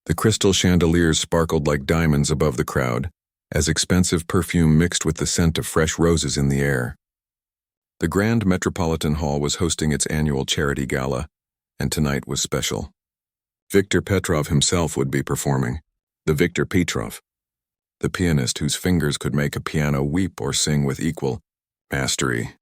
The crystal chandeliers sparkled like diamonds above the crowd, as expensive perfume mixed with the scent of fresh roses in the air. The Grand Metropolitan Hall was hosting its annual charity gala, and tonight was special. Viktor Petrov himself would be performing. The Viktor Petrov, the pianist whose fingers could make a piano weep or sing with equal mastery.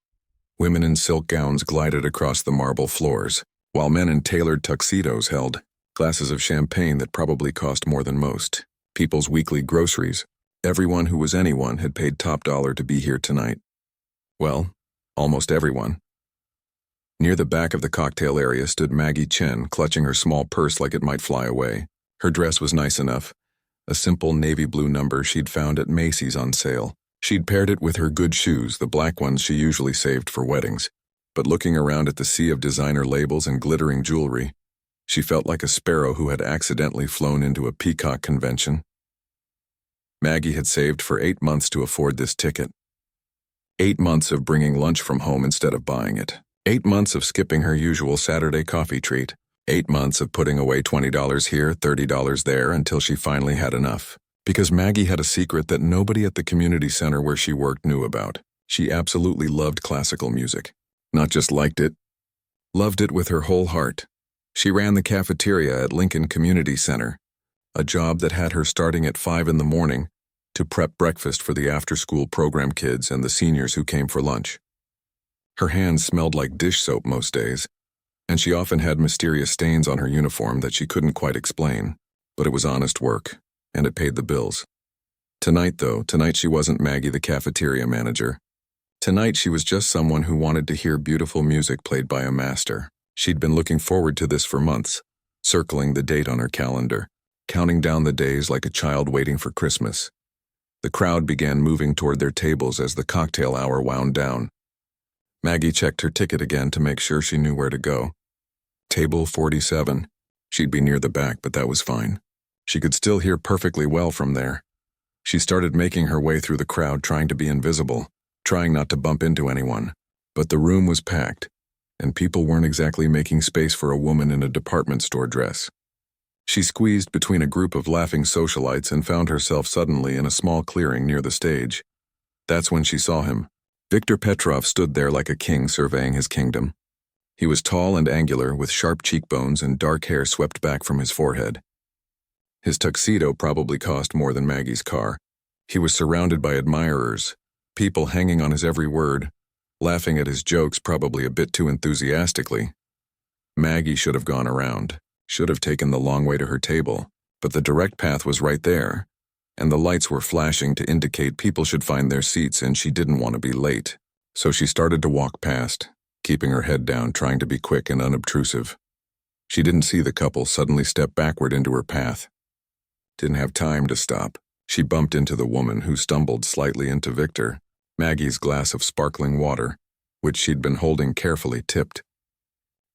Women in silk gowns glided across the marble floors, while men in tailored tuxedos held glasses of champagne that probably cost more than most people's weekly groceries. Everyone who was anyone had paid top dollar to be here tonight. Well, almost everyone. Near the back of the cocktail area stood Maggie Chen, clutching her small purse like it might fly away. Her dress was nice enough, a simple navy blue number she'd found at Macy's on sale. She'd paired it with her good shoes, the black ones she usually saved for weddings. But looking around at the sea of designer labels and glittering jewelry, she felt like a sparrow who had accidentally flown into a peacock convention. Maggie had saved for 8 months to afford this ticket. 8 months of bringing lunch from home instead of buying it. 8 months of skipping her usual Saturday coffee treat. 8 months of putting away $20 here, $30 there until she finally had enough. Because Maggie had a secret that nobody at the community center where she worked knew about. She absolutely loved classical music. Not just liked it, loved it with her whole heart. She ran the cafeteria at Lincoln Community Center, a job that had her starting at 5 in the morning to prep breakfast for the after-school program kids and the seniors who came for lunch. Her hands smelled like dish soap most days, and she often had mysterious stains on her uniform that she couldn't quite explain, but it was honest work, and it paid the bills. Tonight she wasn't Maggie the cafeteria manager. Tonight she was just someone who wanted to hear beautiful music played by a master. She'd been looking forward to this for months, circling the date on her calendar, counting down the days like a child waiting for Christmas. The crowd began moving toward their tables as the cocktail hour wound down. Maggie checked her ticket again to make sure she knew where to go. Table 47. She'd be near the back, but that was fine. She could still hear perfectly well from there. She started making her way through the crowd, trying to be invisible, trying not to bump into anyone. But the room was packed, and people weren't exactly making space for a woman in a department store dress. She squeezed between a group of laughing socialites and found herself suddenly in a small clearing near the stage. That's when she saw him. Viktor Petrov stood there like a king surveying his kingdom. He was tall and angular, with sharp cheekbones and dark hair swept back from his forehead. His tuxedo probably cost more than Maggie's car. He was surrounded by admirers, people hanging on his every word, laughing at his jokes probably a bit too enthusiastically. Maggie should have gone around, should have taken the long way to her table, but the direct path was right there, and the lights were flashing to indicate people should find their seats, and she didn't want to be late. So she started to walk past, keeping her head down, trying to be quick and unobtrusive. She didn't see the couple suddenly step backward into her path. Didn't have time to stop. She bumped into the woman, who stumbled slightly into Viktor, Maggie's glass of sparkling water, which she'd been holding carefully tipped.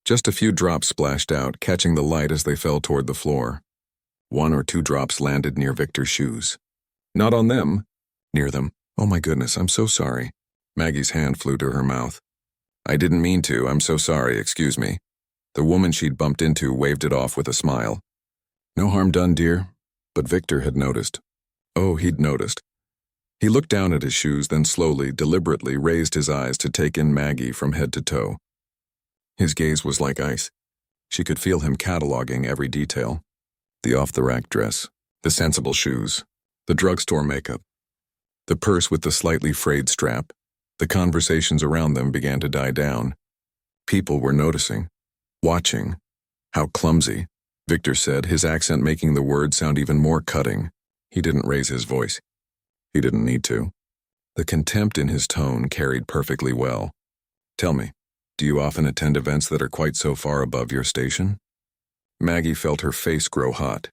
Just a few drops splashed out, catching the light as they fell toward the floor. 1 or 2 drops landed near Viktor's shoes. Not on them. Near them. Oh my goodness, I'm so sorry. Maggie's hand flew to her mouth. I didn't mean to, I'm so sorry, excuse me. The woman she'd bumped into waved it off with a smile. No harm done, dear. But Viktor had noticed. Oh, he'd noticed. He looked down at his shoes, then slowly, deliberately raised his eyes to take in Maggie from head to toe. His gaze was like ice. She could feel him cataloging every detail. The off-the-rack dress, the sensible shoes, the drugstore makeup, the purse with the slightly frayed strap. The conversations around them began to die down. People were noticing, watching. How clumsy, Viktor said, his accent making the words sound even more cutting. He didn't raise his voice. He didn't need to. The contempt in his tone carried perfectly well. Tell me, do you often attend events that are quite so far above your station? Maggie felt her face grow hot.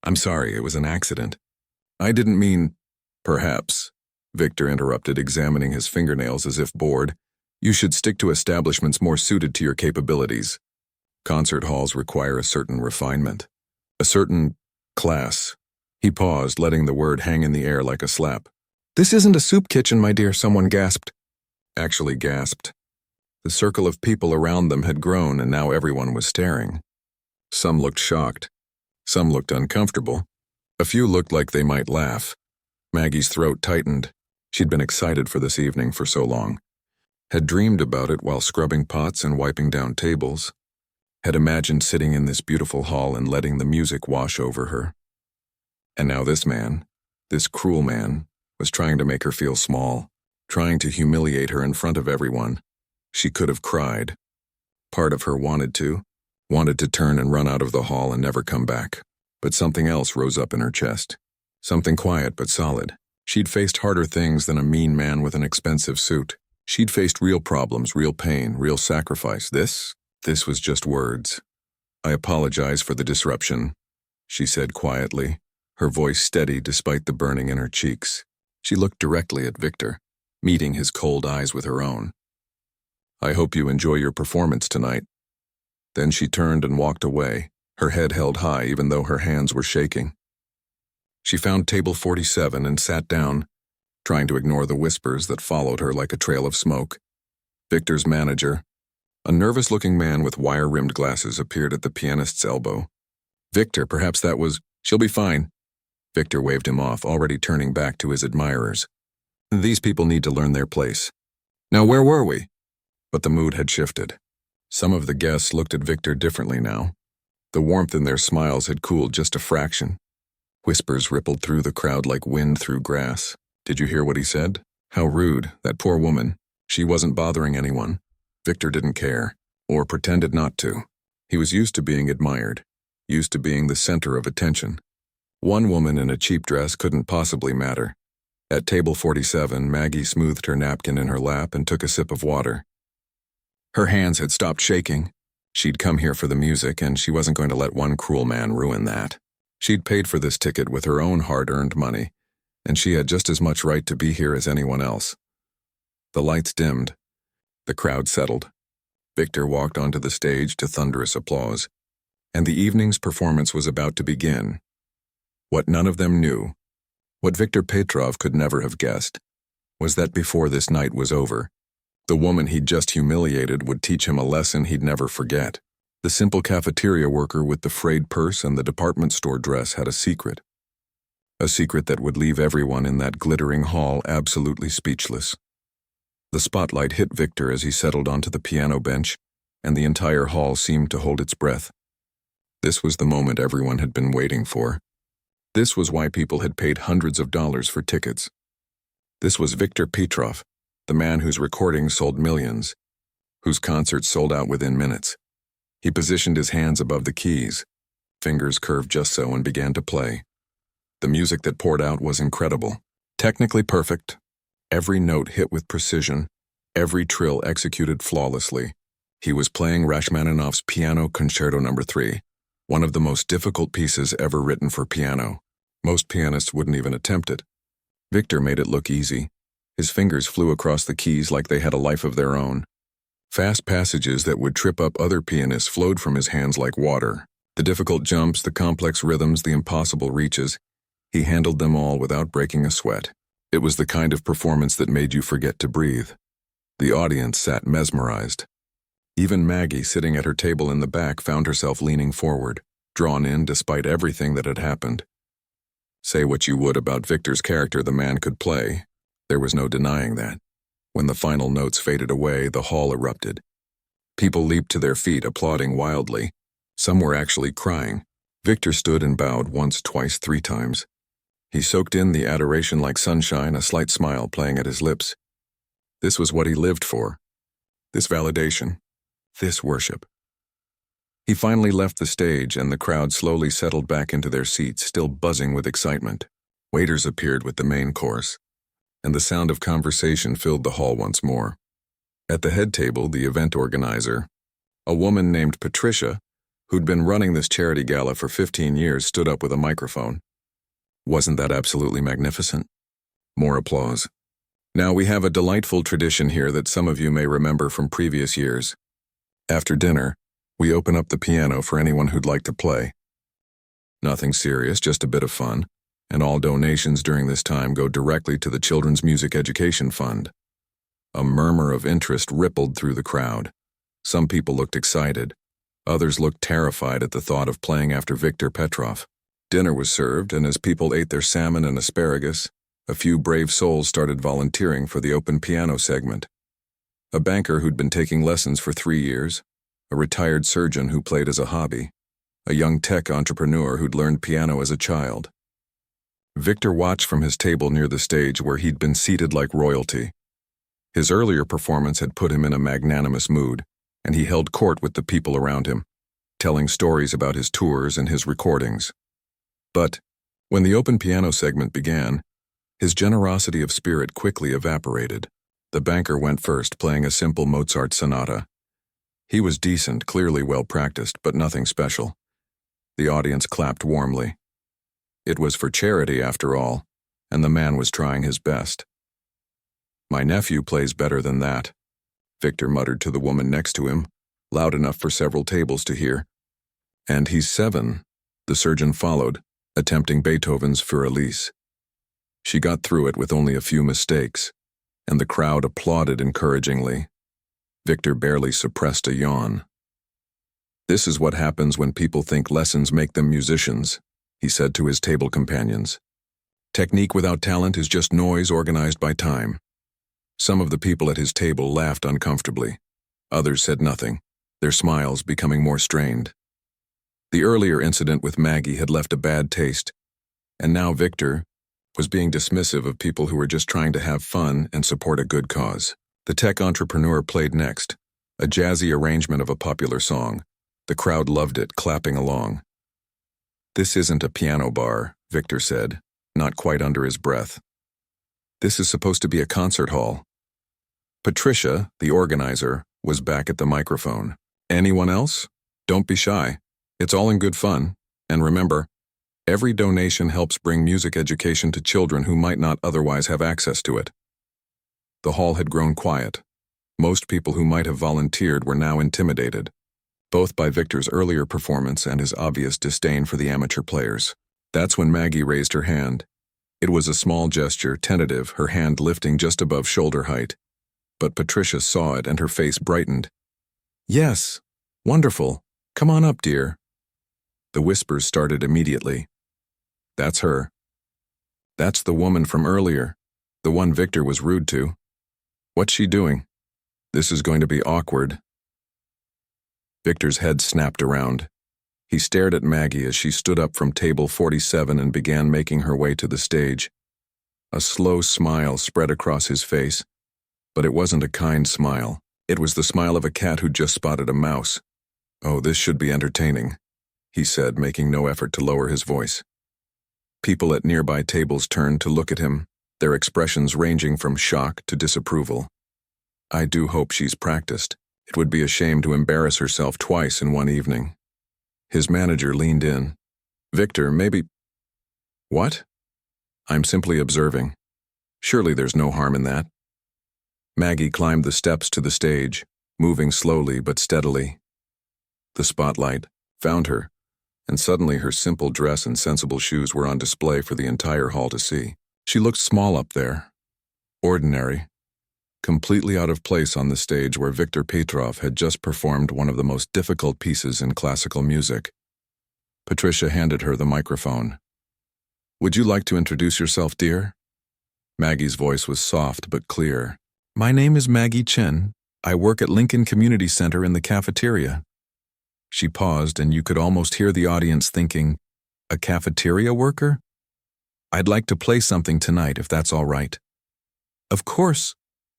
I'm sorry, it was an accident. I didn't mean... Perhaps, Viktor interrupted, examining his fingernails as if bored. You should stick to establishments more suited to your capabilities. Concert halls require a certain refinement, a certain class. He paused, letting the word hang in the air like a slap. This isn't a soup kitchen, my dear, someone gasped. Actually gasped. The circle of people around them had grown, and now everyone was staring. Some looked shocked. Some looked uncomfortable. A few looked like they might laugh. Maggie's throat tightened. She'd been excited for this evening for so long. Had dreamed about it while scrubbing pots and wiping down tables. Had imagined sitting in this beautiful hall and letting the music wash over her. And now this man, this cruel man, was trying to make her feel small, trying to humiliate her in front of everyone. She could have cried. Part of her wanted to turn and run out of the hall and never come back. But something else rose up in her chest. Something quiet but solid. She'd faced harder things than a mean man with an expensive suit. She'd faced real problems, real pain, real sacrifice. This was just words. "I apologize for the disruption," she said quietly, her voice steady despite the burning in her cheeks. She looked directly at Victor, meeting his cold eyes with her own. "I hope you enjoy your performance tonight." Then she turned and walked away, her head held high even though her hands were shaking. She found table 47 and sat down, trying to ignore the whispers that followed her like a trail of smoke. Victor's manager, a nervous-looking man with wire-rimmed glasses, appeared at the pianist's elbow. "Victor, perhaps that was—" "She'll be fine." Victor waved him off, already turning back to his admirers. "These people need to learn their place." "Now where were we?" But the mood had shifted. Some of the guests looked at Victor differently now. The warmth in their smiles had cooled just a fraction. Whispers rippled through the crowd like wind through grass. "Did you hear what he said? How rude, that poor woman. She wasn't bothering anyone." Victor didn't care, or pretended not to. He was used to being admired, used to being the center of attention. One woman in a cheap dress couldn't possibly matter. At table 47, Maggie smoothed her napkin in her lap and took a sip of water. Her hands had stopped shaking. She'd come here for the music, and she wasn't going to let one cruel man ruin that. She'd paid for this ticket with her own hard-earned money, and she had just as much right to be here as anyone else. The lights dimmed. The crowd settled. Victor walked onto the stage to thunderous applause, and the evening's performance was about to begin. What none of them knew, what Victor Petrov could never have guessed, was that before this night was over, the woman he'd just humiliated would teach him a lesson he'd never forget. The simple cafeteria worker with the frayed purse and the department store dress had a secret that would leave everyone in that glittering hall absolutely speechless. The spotlight hit Victor as he settled onto the piano bench, and the entire hall seemed to hold its breath. This was the moment everyone had been waiting for. This was why people had paid hundreds of dollars for tickets. This was Victor Petrov, the man whose recordings sold millions, whose concerts sold out within minutes. He positioned his hands above the keys, fingers curved just so, and began to play. The music that poured out was incredible, technically perfect. Every note hit with precision, every trill executed flawlessly. He was playing Rachmaninoff's Piano Concerto No. 3, one of the most difficult pieces ever written for piano. Most pianists wouldn't even attempt it. Victor made it look easy. His fingers flew across the keys like they had a life of their own. Fast passages that would trip up other pianists flowed from his hands like water. The difficult jumps, the complex rhythms, the impossible reaches, he handled them all without breaking a sweat. It was the kind of performance that made you forget to breathe. The audience sat mesmerized. Even Maggie, sitting at her table in the back, found herself leaning forward, drawn in despite everything that had happened. Say what you would about Victor's character, the man could play. There was no denying that. When the final notes faded away, the hall erupted. People leaped to their feet, applauding wildly. Some were actually crying. Victor stood and bowed once, twice, 3 times. He soaked in the adoration like sunshine, a slight smile playing at his lips. This was what he lived for. This validation. This worship. He finally left the stage, and the crowd slowly settled back into their seats, still buzzing with excitement. Waiters appeared with the main course, and the sound of conversation filled the hall once more. At the head table, the event organizer, a woman named Patricia, who'd been running this charity gala for 15 years, stood up with a microphone. Wasn't that absolutely magnificent? More applause. Now we have a delightful tradition here that some of you may remember from previous years. After dinner, we open up the piano for anyone who'd like to play. Nothing serious, just a bit of fun, and all donations during this time go directly to the Children's Music Education Fund. A murmur of interest rippled through the crowd. Some people looked excited. Others looked terrified at the thought of playing after Viktor Petrov. Dinner was served, and as people ate their salmon and asparagus, a few brave souls started volunteering for the open piano segment. A banker who'd been taking lessons for 3 years, a retired surgeon who played as a hobby, a young tech entrepreneur who'd learned piano as a child. Viktor watched from his table near the stage where he'd been seated like royalty. His earlier performance had put him in a magnanimous mood, and he held court with the people around him, telling stories about his tours and his recordings. But when the open piano segment began, his generosity of spirit quickly evaporated. The banker went first, playing a simple Mozart sonata. He was decent, clearly well-practiced, but nothing special. The audience clapped warmly. It was for charity, after all, and the man was trying his best. "My nephew plays better than that," Viktor muttered to the woman next to him, loud enough for several tables to hear. "And he's 7, the surgeon followed, attempting Beethoven's Für Elise. She got through it with only a few mistakes, and the crowd applauded encouragingly. Viktor barely suppressed a yawn. "This is what happens when people think lessons make them musicians," he said to his table companions. "Technique without talent is just noise organized by time." Some of the people at his table laughed uncomfortably. Others said nothing, their smiles becoming more strained. The earlier incident with Maggie had left a bad taste, and now Viktor was being dismissive of people who were just trying to have fun and support a good cause. The tech entrepreneur played next, a jazzy arrangement of a popular song. The crowd loved it, clapping along. "This isn't a piano bar," Viktor said, not quite under his breath. "This is supposed to be a concert hall." Patricia, the organizer, was back at the microphone. "Anyone else? Don't be shy. It's all in good fun. And remember, every donation helps bring music education to children who might not otherwise have access to it." The hall had grown quiet. Most people who might have volunteered were now intimidated, both by Viktor's earlier performance and his obvious disdain for the amateur players. That's when Maggie raised her hand. It was a small gesture, tentative, her hand lifting just above shoulder height. But Patricia saw it and her face brightened. "Yes, wonderful. Come on up, dear." The whispers started immediately. "That's her. That's the woman from earlier, the one Viktor was rude to. What's she doing? This is going to be awkward." Viktor's head snapped around. He stared at Maggie as she stood up from table 47 and began making her way to the stage. A slow smile spread across his face, but it wasn't a kind smile. It was the smile of a cat who'd just spotted a mouse. "Oh, this should be entertaining," he said, making no effort to lower his voice. People at nearby tables turned to look at him, their expressions ranging from shock to disapproval. "I do hope she's practiced. It would be a shame to embarrass herself twice in one evening." His manager leaned in. "Viktor, maybe—" "What?" "I'm simply observing. Surely there's no harm in that." Maggie climbed the steps to the stage, moving slowly but steadily. The spotlight found her, and suddenly her simple dress and sensible shoes were on display for the entire hall to see. She looked small up there, ordinary, completely out of place on the stage where Viktor Petrov had just performed one of the most difficult pieces in classical music. Patricia handed her the microphone. "Would you like to introduce yourself, dear?" Maggie's voice was soft but clear. "My name is Maggie Chen. I work at Lincoln Community Center in the cafeteria." She paused, and you could almost hear the audience thinking, "A cafeteria worker? I'd like to play something tonight, if that's all right." "Of course,"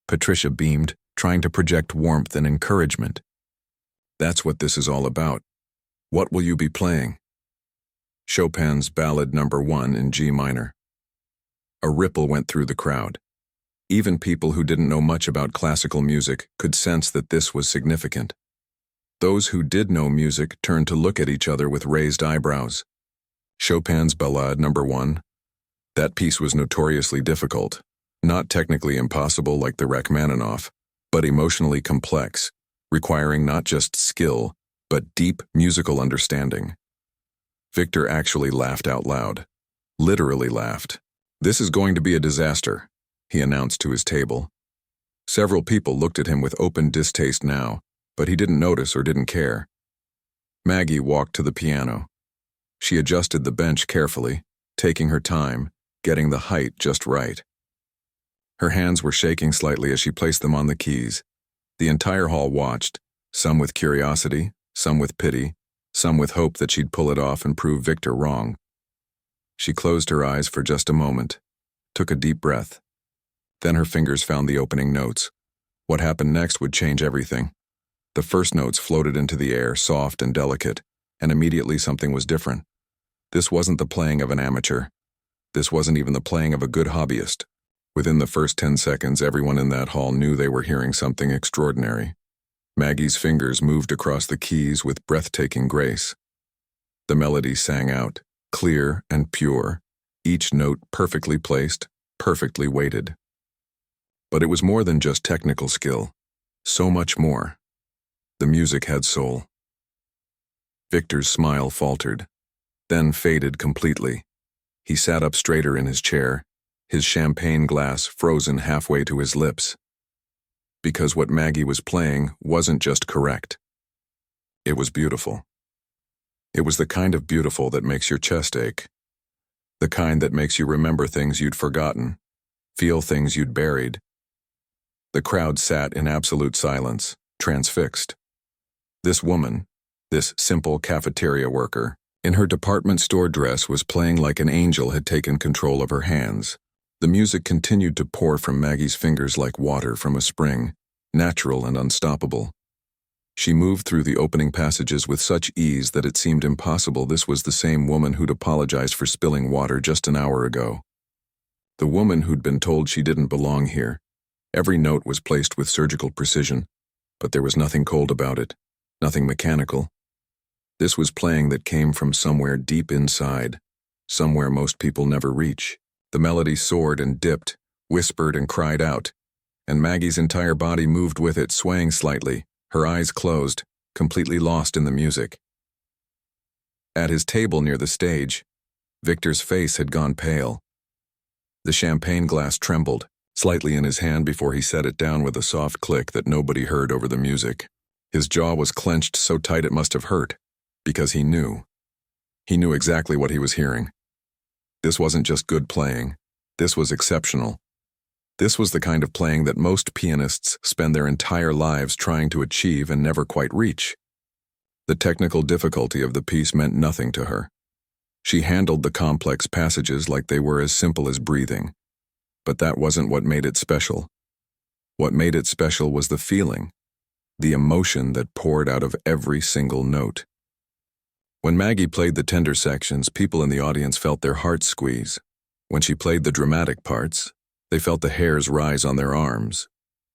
Patricia beamed, trying to project warmth and encouragement. "That's what this is all about. What will you be playing?" Chopin's Ballad No. 1 in G minor. A ripple went through the crowd. Even people who didn't know much about classical music could sense that this was significant. Those who did know music turned to look at each other with raised eyebrows. Chopin's Ballade No. 1. That piece was notoriously difficult, not technically impossible like the Rachmaninoff, but emotionally complex, requiring not just skill, but deep musical understanding. Viktor actually laughed out loud. Literally laughed. "This is going to be a disaster," he announced to his table. Several people looked at him with open distaste now, but he didn't notice or didn't care. Maggie walked to the piano. She adjusted the bench carefully, taking her time, getting the height just right. Her hands were shaking slightly as she placed them on the keys. The entire hall watched, some with curiosity, some with pity, some with hope that she'd pull it off and prove Victor wrong. She closed her eyes for just a moment, took a deep breath. Then her fingers found the opening notes. What happened next would change everything. The first notes floated into the air, soft and delicate, and immediately something was different. This wasn't the playing of an amateur. This wasn't even the playing of a good hobbyist. Within the first 10 seconds, everyone in that hall knew they were hearing something extraordinary. Maggie's fingers moved across the keys with breathtaking grace. The melody sang out, clear and pure, each note perfectly placed, perfectly weighted. But it was more than just technical skill. So much more. The music had soul. Victor's smile faltered, then faded completely. He sat up straighter in his chair, his champagne glass frozen halfway to his lips. Because what Maggie was playing wasn't just correct. It was beautiful. It was the kind of beautiful that makes your chest ache. The kind that makes you remember things you'd forgotten, feel things you'd buried. The crowd sat in absolute silence, transfixed. This woman, this simple cafeteria worker, in her department store dress was playing like an angel had taken control of her hands. The music continued to pour from Maggie's fingers like water from a spring, natural and unstoppable. She moved through the opening passages with such ease that it seemed impossible this was the same woman who'd apologized for spilling water just an hour ago. The woman who'd been told she didn't belong here. Every note was placed with surgical precision, but there was nothing cold about it, nothing mechanical. This was playing that came from somewhere deep inside, somewhere most people never reach. The melody soared and dipped, whispered and cried out, and Maggie's entire body moved with it, swaying slightly, her eyes closed, completely lost in the music. At his table near the stage, Victor's face had gone pale. The champagne glass trembled slightly in his hand before he set it down with a soft click that nobody heard over the music. His jaw was clenched so tight it must have hurt, because he knew. He knew exactly what he was hearing. This wasn't just good playing. This was exceptional. This was the kind of playing that most pianists spend their entire lives trying to achieve and never quite reach. The technical difficulty of the piece meant nothing to her. She handled the complex passages like they were as simple as breathing. But that wasn't what made it special. What made it special was the feeling, the emotion that poured out of every single note. When Maggie played the tender sections, people in the audience felt their hearts squeeze. When she played the dramatic parts, they felt the hairs rise on their arms.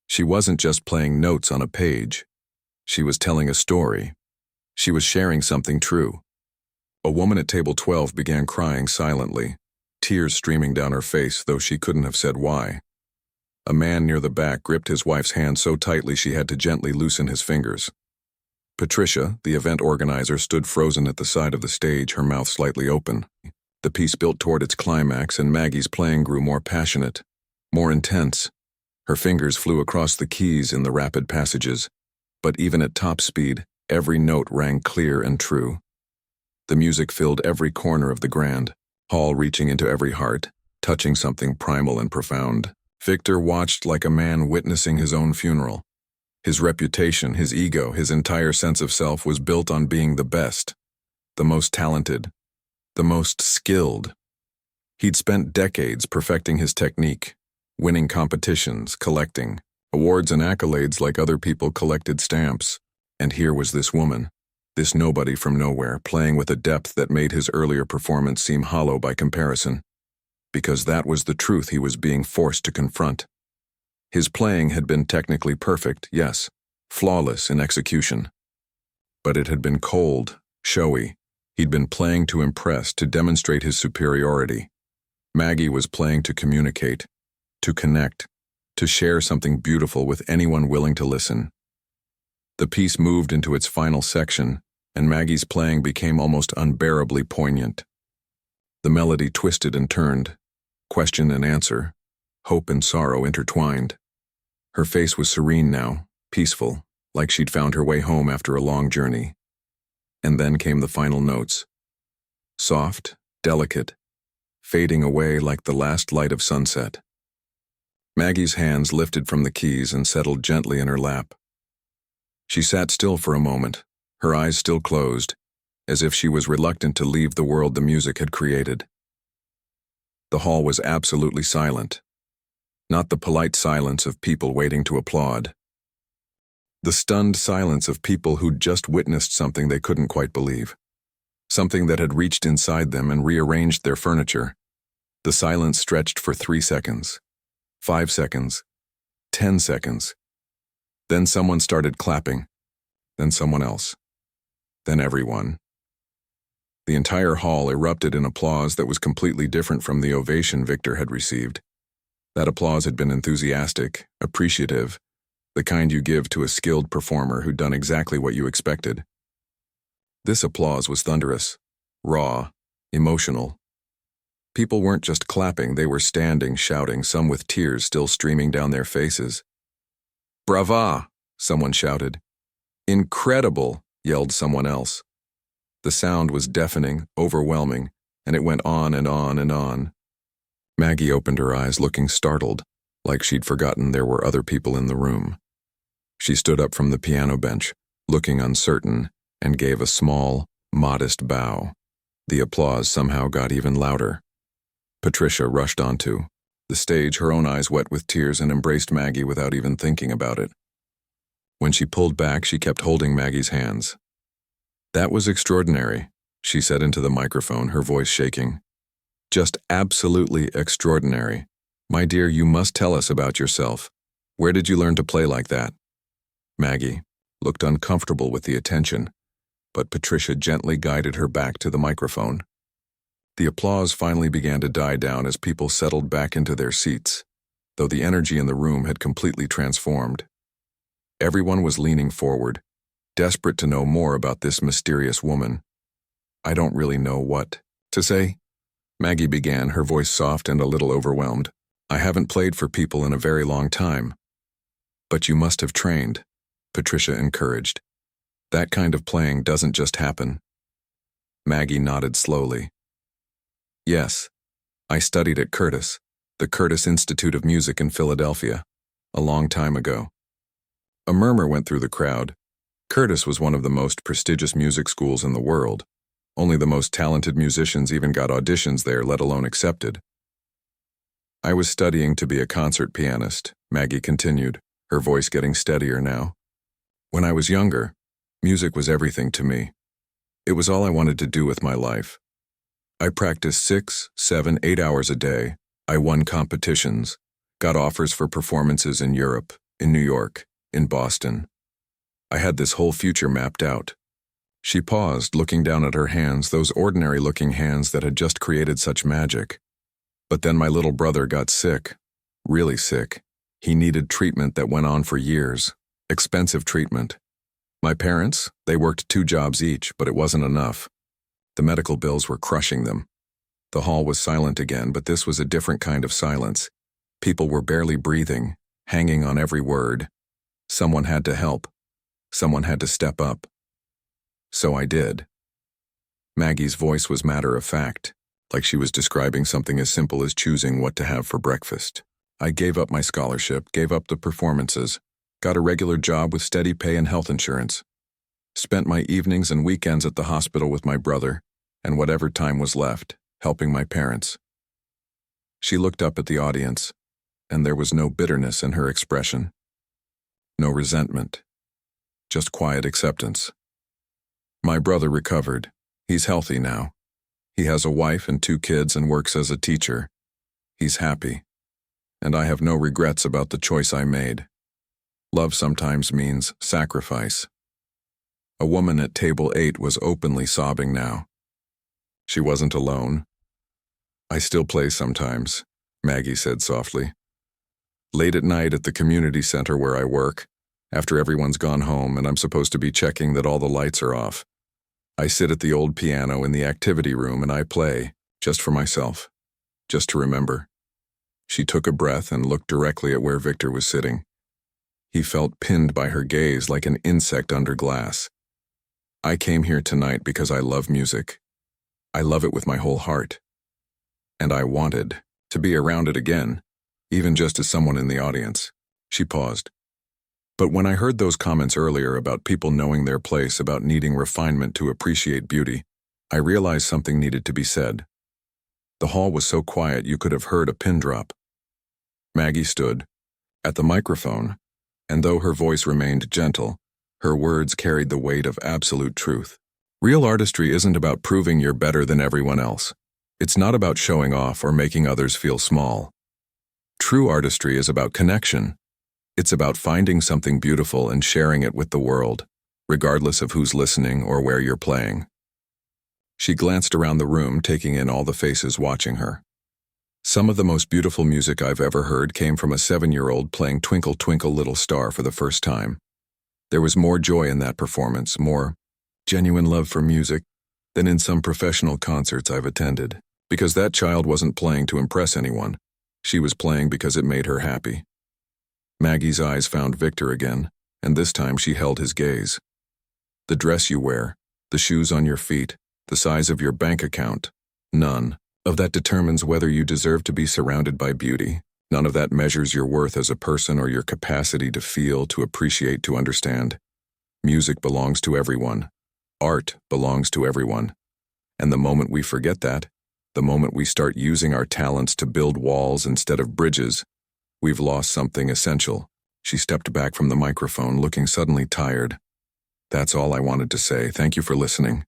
She wasn't just playing notes on a page. She was telling a story. She was sharing something true. A woman at table 12 began crying silently, tears streaming down her face, though she couldn't have said why. A man near the back gripped his wife's hand so tightly she had to gently loosen his fingers. Patricia, the event organizer, stood frozen at the side of the stage, her mouth slightly open. The piece built toward its climax, and Maggie's playing grew more passionate, more intense. Her fingers flew across the keys in the rapid passages, but even at top speed, every note rang clear and true. The music filled every corner of the grand hall, reaching into every heart, touching something primal and profound. Victor watched like a man witnessing his own funeral. His reputation, his ego, his entire sense of self was built on being the best, the most talented, the most skilled. He'd spent decades perfecting his technique, winning competitions, collecting awards and accolades like other people collected stamps. And here was this woman, this nobody from nowhere, playing with a depth that made his earlier performance seem hollow by comparison. Because that was the truth he was being forced to confront. His playing had been technically perfect, yes, flawless in execution. But it had been cold, showy. He'd been playing to impress, to demonstrate his superiority. Maggie was playing to communicate, to connect, to share something beautiful with anyone willing to listen. The piece moved into its final section, and Maggie's playing became almost unbearably poignant. The melody twisted and turned, question and answer, hope and sorrow intertwined. Her face was serene now, peaceful, like she'd found her way home after a long journey. And then came the final notes. Soft, delicate, fading away like the last light of sunset. Maggie's hands lifted from the keys and settled gently in her lap. She sat still for a moment, her eyes still closed, as if she was reluctant to leave the world the music had created. The hall was absolutely silent, not the polite silence of people waiting to applaud. The stunned silence of people who'd just witnessed something they couldn't quite believe. Something that had reached inside them and rearranged their furniture. The silence stretched for 3 seconds, 5 seconds, 10 seconds. Then someone started clapping, then someone else, then everyone. The entire hall erupted in applause that was completely different from the ovation Victor had received. That applause had been enthusiastic, appreciative, the kind you give to a skilled performer who'd done exactly what you expected. This applause was thunderous, raw, emotional. People weren't just clapping, they were standing, shouting, some with tears still streaming down their faces. "Brava!" someone shouted. "Incredible!" yelled someone else. The sound was deafening, overwhelming, and it went on and on and on. Maggie opened her eyes, looking startled, like she'd forgotten there were other people in the room. She stood up from the piano bench, looking uncertain, and gave a small, modest bow. The applause somehow got even louder. Patricia rushed onto the stage, her own eyes wet with tears, and embraced Maggie without even thinking about it. When she pulled back, she kept holding Maggie's hands. "That was extraordinary," she said into the microphone, her voice shaking. "Just absolutely extraordinary. My dear, you must tell us about yourself. Where did you learn to play like that?" Maggie looked uncomfortable with the attention, but Patricia gently guided her back to the microphone. The applause finally began to die down as people settled back into their seats, though the energy in the room had completely transformed. Everyone was leaning forward, desperate to know more about this mysterious woman. "I don't really know what to say," Maggie began, her voice soft and a little overwhelmed. "I haven't played for people in a very long time." "But you must have trained," Patricia encouraged. "That kind of playing doesn't just happen." Maggie nodded slowly. "Yes, I studied at Curtis, the Curtis Institute of Music in Philadelphia, a long time ago." A murmur went through the crowd. Curtis was one of the most prestigious music schools in the world. Only the most talented musicians even got auditions there, let alone accepted. "I was studying to be a concert pianist," Maggie continued, her voice getting steadier now. "When I was younger, music was everything to me. It was all I wanted to do with my life. I practiced 6, 7, 8 hours a day. I won competitions, got offers for performances in Europe, in New York, in Boston. I had this whole future mapped out." She paused, looking down at her hands, those ordinary-looking hands that had just created such magic. "But then my little brother got sick, really sick. He needed treatment that went on for years, expensive treatment. My parents, they worked 2 jobs each, but it wasn't enough. The medical bills were crushing them." The hall was silent again, but this was a different kind of silence. People were barely breathing, hanging on every word. Someone had to help. Someone had to step up. "So I did." Maggie's voice was matter-of-fact, like she was describing something as simple as choosing what to have for breakfast. "I gave up my scholarship, gave up the performances, got a regular job with steady pay and health insurance. Spent my evenings and weekends at the hospital with my brother, and whatever time was left, helping my parents." She looked up at the audience, and there was no bitterness in her expression. No resentment. Just quiet acceptance. "My brother recovered. He's healthy now. He has a wife and 2 kids and works as a teacher. He's happy. And I have no regrets about the choice I made. Love sometimes means sacrifice." A woman at table 8 was openly sobbing now. She wasn't alone. "I still play sometimes," Maggie said softly. "Late at night at the community center where I work, after everyone's gone home and I'm supposed to be checking that all the lights are off. I sit at the old piano in the activity room and I play, just for myself, just to remember." She took a breath and looked directly at where Victor was sitting. He felt pinned by her gaze like an insect under glass. I came here tonight because I love music. I love it with my whole heart. And I wanted to be around it again, even just as someone in the audience." She paused. "But when I heard those comments earlier about people knowing their place, about needing refinement to appreciate beauty, I realized something needed to be said." The hall was so quiet you could have heard a pin drop. Maggie stood at the microphone, and though her voice remained gentle, her words carried the weight of absolute truth. Real artistry isn't about proving you're better than everyone else. It's not about showing off or making others feel small. True artistry is about connection. It's about finding something beautiful and sharing it with the world, regardless of who's listening or where you're playing. She glanced around the room, taking in all the faces watching her. Some of the most beautiful music I've ever heard came from a 7-year-old playing Twinkle Twinkle Little Star for the first time. There was more joy in that performance, more genuine love for music, than in some professional concerts I've attended. Because that child wasn't playing to impress anyone. She was playing because it made her happy. Maggie's eyes found Victor again, and this time she held his gaze. "The dress you wear, the shoes on your feet, the size of your bank account, none of that determines whether you deserve to be surrounded by beauty. None of that measures your worth as a person or your capacity to feel, to appreciate, to understand. Music belongs to everyone. Art belongs to everyone. And the moment we forget that, the moment we start using our talents to build walls instead of bridges, we've lost something essential." She stepped back from the microphone, looking suddenly tired. "That's all I wanted to say. Thank you for listening."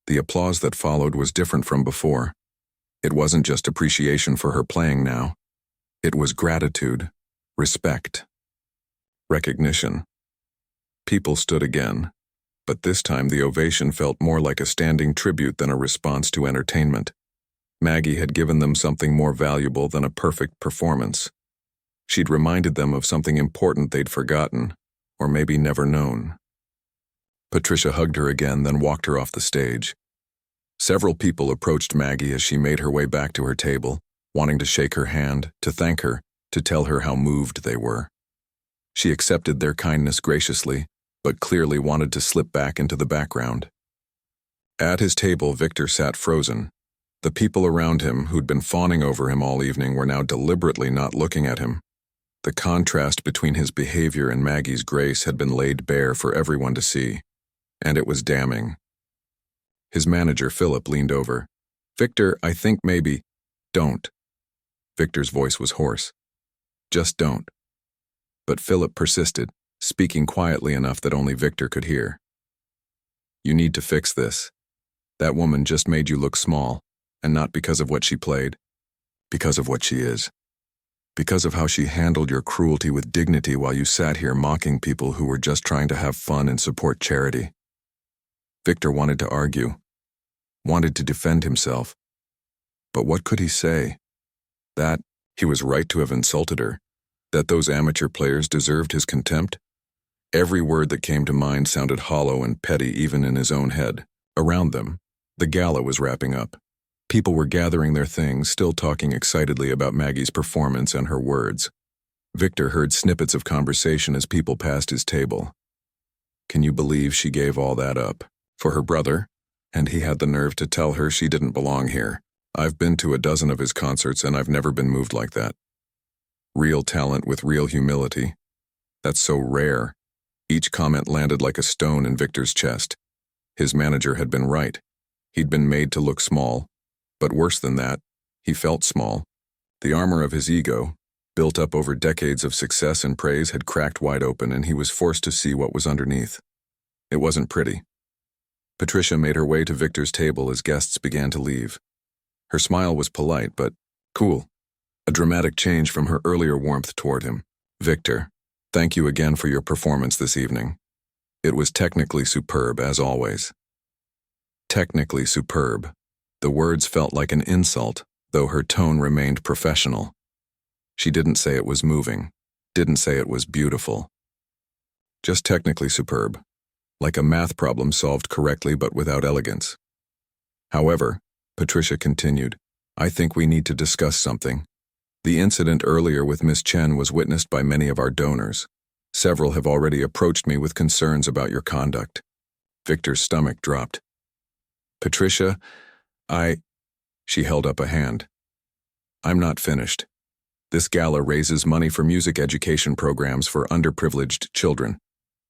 The applause that followed was different from before. It wasn't just appreciation for her playing now. It was gratitude, respect, recognition. People stood again, but this time the ovation felt more like a standing tribute than a response to entertainment. Maggie had given them something more valuable than a perfect performance. She'd reminded them of something important they'd forgotten, or maybe never known. Patricia hugged her again, then walked her off the stage. Several people approached Maggie as she made her way back to her table, wanting to shake her hand, to thank her, to tell her how moved they were. She accepted their kindness graciously, but clearly wanted to slip back into the background. At his table, Victor sat frozen. The people around him, who'd been fawning over him all evening, were now deliberately not looking at him. The contrast between his behavior and Maggie's grace had been laid bare for everyone to see, and it was damning. His manager, Philip, leaned over. "Victor, I think maybe—" "Don't." Victor's voice was hoarse. "Just don't." But Philip persisted, speaking quietly enough that only Victor could hear. "You need to fix this. That woman just made you look small. And not because of what she played, because of what she is. Because of how she handled your cruelty with dignity while you sat here mocking people who were just trying to have fun and support charity." Victor wanted to argue, wanted to defend himself. But what could he say? That he was right to have insulted her, that those amateur players deserved his contempt? Every word that came to mind sounded hollow and petty even in his own head. Around them, the gala was wrapping up. People were gathering their things, still talking excitedly about Maggie's performance and her words. Victor heard snippets of conversation as people passed his table. Can you believe she gave all that up? For her brother? And he had the nerve to tell her she didn't belong here. I've been to a dozen of his concerts and I've never been moved like that. Real talent with real humility. That's so rare. Each comment landed like a stone in Victor's chest. His manager had been right. He'd been made to look small. But worse than that, he felt small. The armor of his ego, built up over decades of success and praise, had cracked wide open, and he was forced to see what was underneath. It wasn't pretty. Patricia made her way to Victor's table as guests began to leave. Her smile was polite, but cool. A dramatic change from her earlier warmth toward him. "Victor, thank you again for your performance this evening. It was technically superb, as always." Technically superb. The words felt like an insult, though her tone remained professional. She didn't say it was moving, didn't say it was beautiful. Just technically superb, like a math problem solved correctly but without elegance. "However," Patricia continued, "I think we need to discuss something. The incident earlier with Miss Chen was witnessed by many of our donors. Several have already approached me with concerns about your conduct." Victor's stomach dropped. Patricia, She held up a hand. I'm not finished. This gala raises money for music education programs for underprivileged children.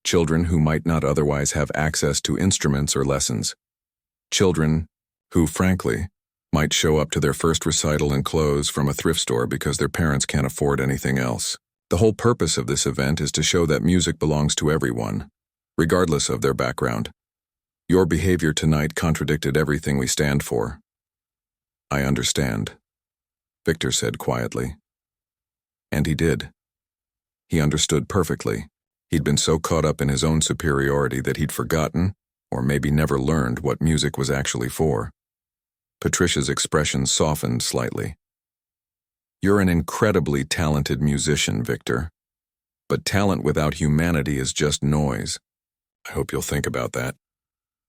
Children who might not otherwise have access to instruments or lessons. Children who, frankly, might show up to their first recital in clothes from a thrift store because their parents can't afford anything else. The whole purpose of this event is to show that music belongs to everyone, regardless of their background. Your behavior tonight contradicted everything we stand for. I understand, Victor said quietly. And he did. He understood perfectly. He'd been so caught up in his own superiority that he'd forgotten, or maybe never learned, what music was actually for. Patricia's expression softened slightly. You're an incredibly talented musician, Victor. But talent without humanity is just noise. I hope you'll think about that.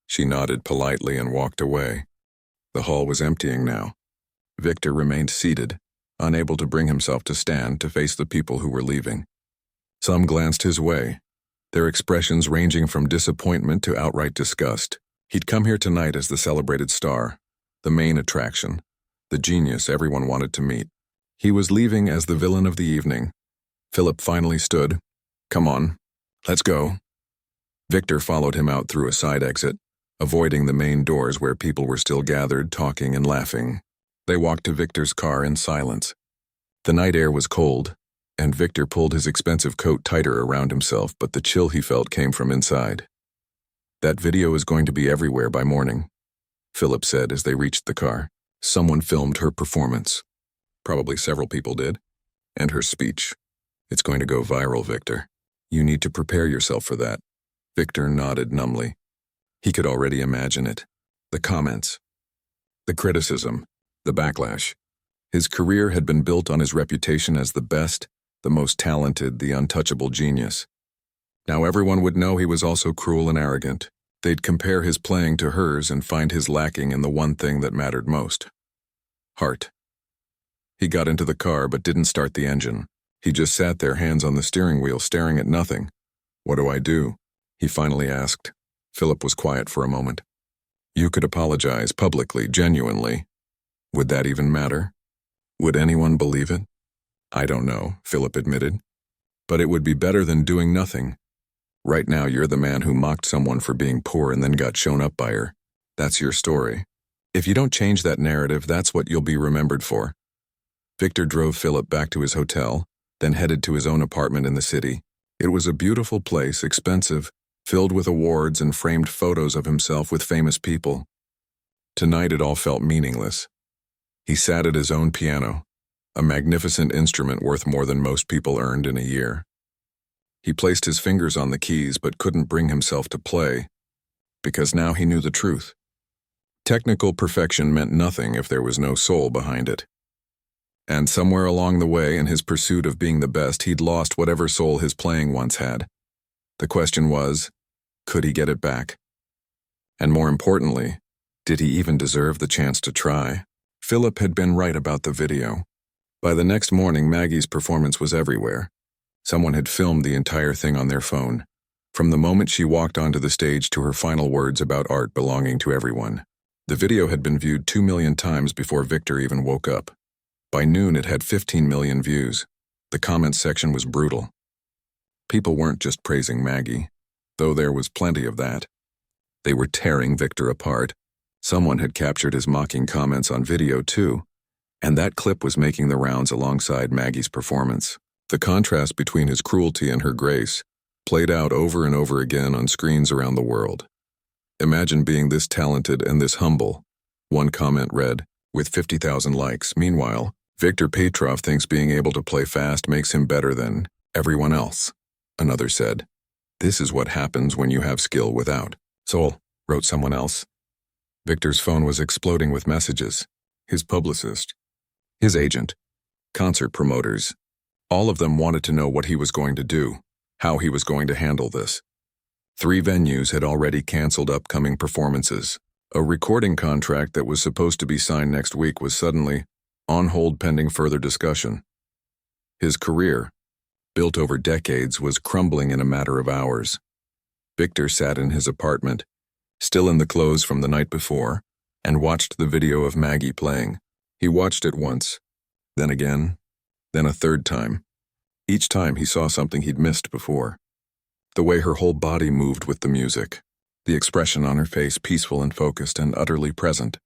She nodded politely and walked away. The hall was emptying now. Victor remained seated, unable to bring himself to stand to face the people who were leaving. Some glanced his way, their expressions ranging from disappointment to outright disgust. He'd come here tonight as the celebrated star, the main attraction, the genius everyone wanted to meet. He was leaving as the villain of the evening. Philip finally stood. Come on, let's go. Victor followed him out through a side exit, avoiding the main doors where people were still gathered, talking and laughing. They walked to Victor's car in silence. The night air was cold, and Victor pulled his expensive coat tighter around himself, but the chill he felt came from inside. That video is going to be everywhere by morning, Philip said as they reached the car. Someone filmed her performance. Probably several people did. And her speech. It's going to go viral, Victor. You need to prepare yourself for that. Victor nodded numbly. He could already imagine it. The comments. The criticism. The backlash. His career had been built on his reputation as the best, the most talented, the untouchable genius. Now everyone would know he was also cruel and arrogant. They'd compare his playing to hers and find his lacking in the one thing that mattered most. Heart. He got into the car but didn't start the engine. He just sat there, hands on the steering wheel, staring at nothing. What do I do? He finally asked. Philip was quiet for a moment. You could apologize publicly, genuinely. Would that even matter? Would anyone believe it? I don't know, Philip admitted. But it would be better than doing nothing. Right now you're the man who mocked someone for being poor and then got shown up by her. That's your story. If you don't change that narrative, that's what you'll be remembered for. Victor drove Philip back to his hotel, then headed to his own apartment in the city. It was a beautiful place, expensive, filled with awards and framed photos of himself with famous people. Tonight it all felt meaningless. He sat at his own piano, a magnificent instrument worth more than most people earned in a year. He placed his fingers on the keys but couldn't bring himself to play, because now he knew the truth. Technical perfection meant nothing if there was no soul behind it. And somewhere along the way, in his pursuit of being the best, he'd lost whatever soul his playing once had. The question was, could he get it back? And more importantly, did he even deserve the chance to try? Philip had been right about the video. By the next morning, Maggie's performance was everywhere. Someone had filmed the entire thing on their phone, from the moment she walked onto the stage to her final words about art belonging to everyone. The video had been viewed 2 million times before Victor even woke up. By noon, it had 15 million views. The comments section was brutal. People weren't just praising Maggie, though there was plenty of that. They were tearing Victor apart. Someone had captured his mocking comments on video too, and that clip was making the rounds alongside Maggie's performance. The contrast between his cruelty and her grace played out over and over again on screens around the world. Imagine being this talented and this humble, one comment read, with 50,000 likes. Meanwhile, Victor Petrov thinks being able to play fast makes him better than everyone else, another said. This is what happens when you have skill without soul, wrote someone else. Victor's phone was exploding with messages. His publicist, his agent, concert promoters, all of them wanted to know what he was going to do, how he was going to handle this. 3 venues had already canceled upcoming performances. A recording contract that was supposed to be signed next week was suddenly on hold pending further discussion. His career, built over decades, was crumbling in a matter of hours. Victor sat in his apartment, still in the clothes from the night before, and watched the video of Maggie playing. He watched it once, then again, then a third time. Each time he saw something he'd missed before. The way her whole body moved with the music, the expression on her face peaceful and focused and utterly present,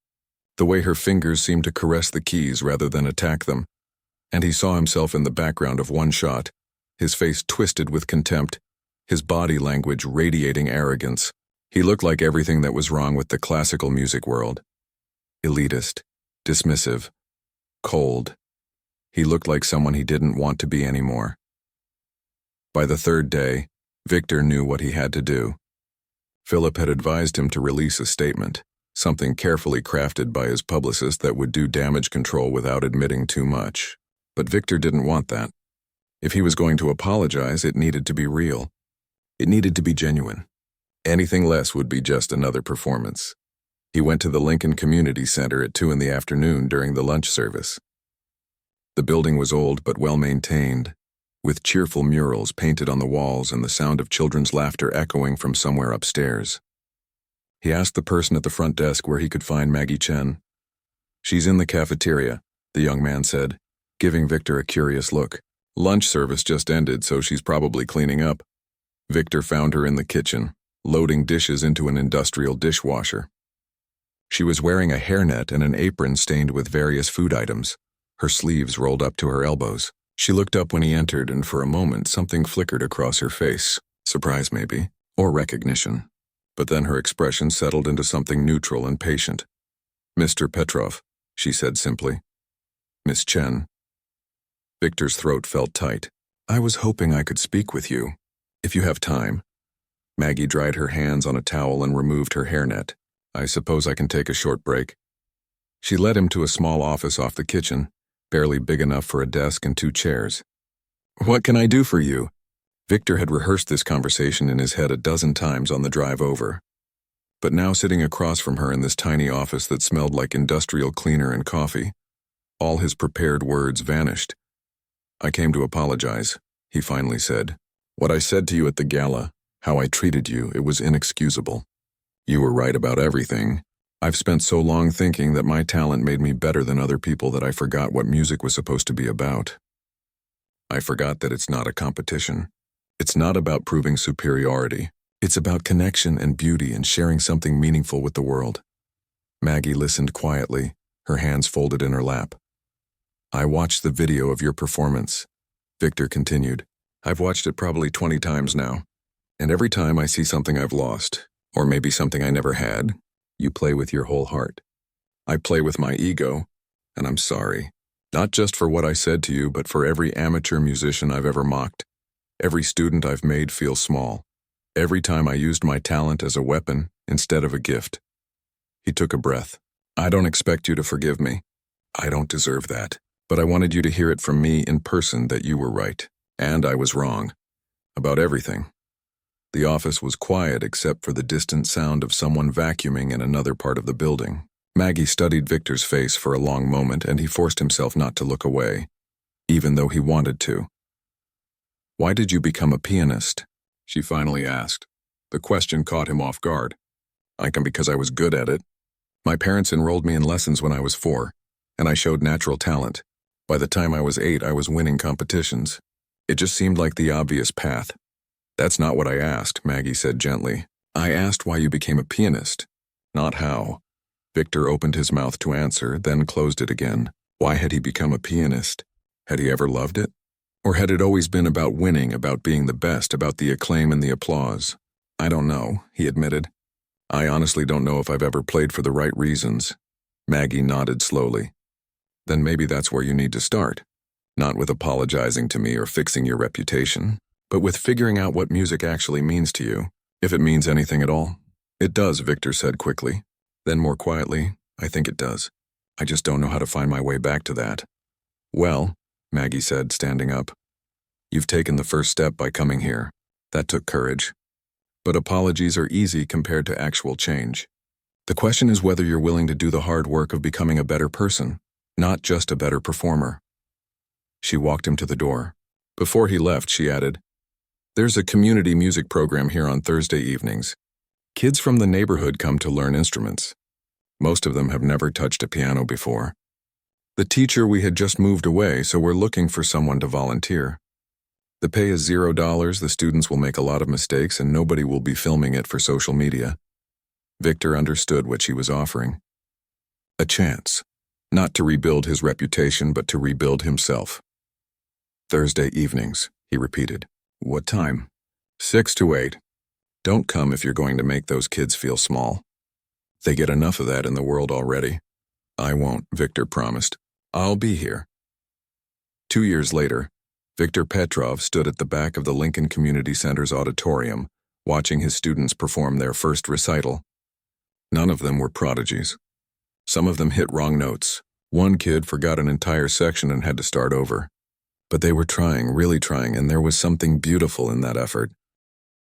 the way her fingers seemed to caress the keys rather than attack them, and he saw himself in the background of one shot, his face twisted with contempt, his body language radiating arrogance. He looked like everything that was wrong with the classical music world. Elitist, dismissive, cold. He looked like someone he didn't want to be anymore. By the third day, Victor knew what he had to do. Philip had advised him to release a statement, something carefully crafted by his publicist that would do damage control without admitting too much. But Victor didn't want that. If he was going to apologize, it needed to be real. It needed to be genuine. Anything less would be just another performance. He went to the Lincoln Community Center at 2 p.m. during the lunch service. The building was old but well-maintained, with cheerful murals painted on the walls and the sound of children's laughter echoing from somewhere upstairs. He asked the person at the front desk where he could find Maggie Chen. "She's in the cafeteria," the young man said, giving Victor a curious look. "Lunch service just ended, so she's probably cleaning up." Victor found her in the kitchen, loading dishes into an industrial dishwasher. She was wearing a hairnet and an apron stained with various food items, her sleeves rolled up to her elbows. She looked up when he entered, and for a moment something flickered across her face. Surprise maybe, or recognition. But then her expression settled into something neutral and patient. "Mr. Petrov," she said simply. "Miss Chen." Victor's throat felt tight. "I was hoping I could speak with you, if you have time." Maggie dried her hands on a towel and removed her hairnet. "I suppose I can take a short break." She led him to a small office off the kitchen, barely big enough for a desk and 2 chairs. "What can I do for you?" Victor had rehearsed this conversation in his head a dozen times on the drive over. But now sitting across from her in this tiny office that smelled like industrial cleaner and coffee, all his prepared words vanished. "I came to apologize," he finally said. "What I said to you at the gala, how I treated you, it was inexcusable. You were right about everything. I've spent so long thinking that my talent made me better than other people that I forgot what music was supposed to be about. I forgot that it's not a competition. It's not about proving superiority. It's about connection and beauty and sharing something meaningful with the world." Maggie listened quietly, her hands folded in her lap. "I watched the video of your performance," Victor continued. "I've watched it probably 20 times now. And every time I see something I've lost, or maybe something I never had, you play with your whole heart. I play with my ego, and I'm sorry. Not just for what I said to you, but for every amateur musician I've ever mocked. Every student I've made feel small. Every time I used my talent as a weapon instead of a gift." He took a breath. "I don't expect you to forgive me. I don't deserve that. But I wanted you to hear it from me in person that you were right, and I was wrong. About everything." The office was quiet except for the distant sound of someone vacuuming in another part of the building. Maggie studied Victor's face for a long moment, and he forced himself not to look away, even though he wanted to. "Why did you become a pianist?" she finally asked. The question caught him off guard. Because I was good at it. My parents enrolled me in lessons when I was 4, and I showed natural talent. By the time I was 8, I was winning competitions. It just seemed like the obvious path." "That's not what I asked," Maggie said gently. "I asked why you became a pianist, not how." Victor opened his mouth to answer, then closed it again. Why had he become a pianist? Had he ever loved it? Or had it always been about winning, about being the best, about the acclaim and the applause? "I don't know," he admitted. "I honestly don't know if I've ever played for the right reasons." Maggie nodded slowly. "Then maybe that's where you need to start. Not with apologizing to me or fixing your reputation, but with figuring out what music actually means to you, if it means anything at all." "It does," Victor said quickly. Then more quietly, "I think it does. I just don't know how to find my way back to that." "Well," Maggie said, standing up, "you've taken the first step by coming here. That took courage. But apologies are easy compared to actual change. The question is whether you're willing to do the hard work of becoming a better person, not just a better performer." She walked him to the door. Before he left, she added, "There's a community music program here on Thursday evenings. Kids from the neighborhood come to learn instruments. Most of them have never touched a piano before. The teacher we had just moved away, so we're looking for someone to volunteer. The pay is $0, the students will make a lot of mistakes, and nobody will be filming it for social media. Victor understood what she was offering. A chance, not to rebuild his reputation, but to rebuild himself. Thursday evenings, he repeated. What time? 6 to 8. Don't come if you're going to make those kids feel small. They get enough of that in the world already. I won't, Victor promised. I'll be here. 2 years later, Victor Petrov stood at the back of the Lincoln Community Center's auditorium, watching his students perform their first recital. None of them were prodigies. Some of them hit wrong notes. One kid forgot an entire section and had to start over. But they were trying, really trying, and there was something beautiful in that effort.